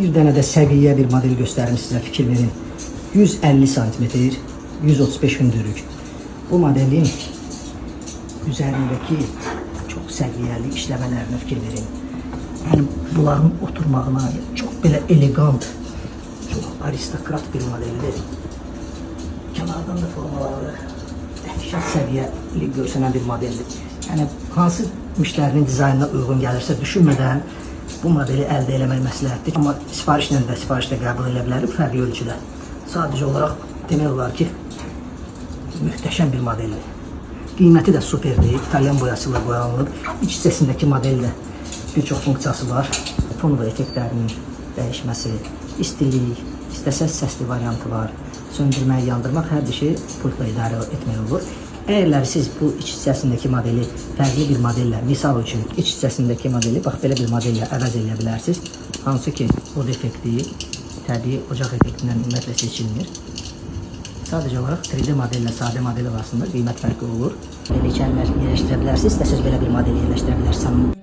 Bir dənə də səviyyə bir model göstərim sizə, fikir verin. 150 cm, 135 hündürlük. Bu modelin üzərindəki çox səviyyəli işləmələrinə fikir verin. Yəni bunların oturmağına çox belə elegant, çox aristokrat bir modeldir. Kənardan da formaları dəhşət səviyyəli görsənən bir modeldir. Yəni hansı müştərinin dizaynına uyğun gəlirsə düşünmədən bu modeli əldə eləmək məsləhətdir. Amma sifarişlə də qəbul edə bilər, fərqli ölçüdə. Sadəcə olaraq demək olar ki, möhtəşəm bir modeldir. Qiyməti də superdir, İtalyan boyası ilə boyanılıb. İç hissəsindəki modeldə bir çox funksiyası var. Fon və effektlərinin dəyişməsi, istilik, istəsəz səsli variantı var. Söndürmək, yandırmaq, hər bir şey pultla idarə etmək olur. Əgər siz bu iç hissəsindəki modeli fərqli bir modellə, misal üçün iç hissəsindəki modeli bax belə bir modellə əvəz edə bilərsiniz. Hansı ki, o defekti təbii ocaq effektindən ümumiyyətlə seçilmir. Sadəcə olaraq 3D modellə sadə model arasında qiymət fərqi olur. Belə kəlmə yerləşdirə bilərsiniz, istəsəz belə bir model yerləşdirə bilərsiniz.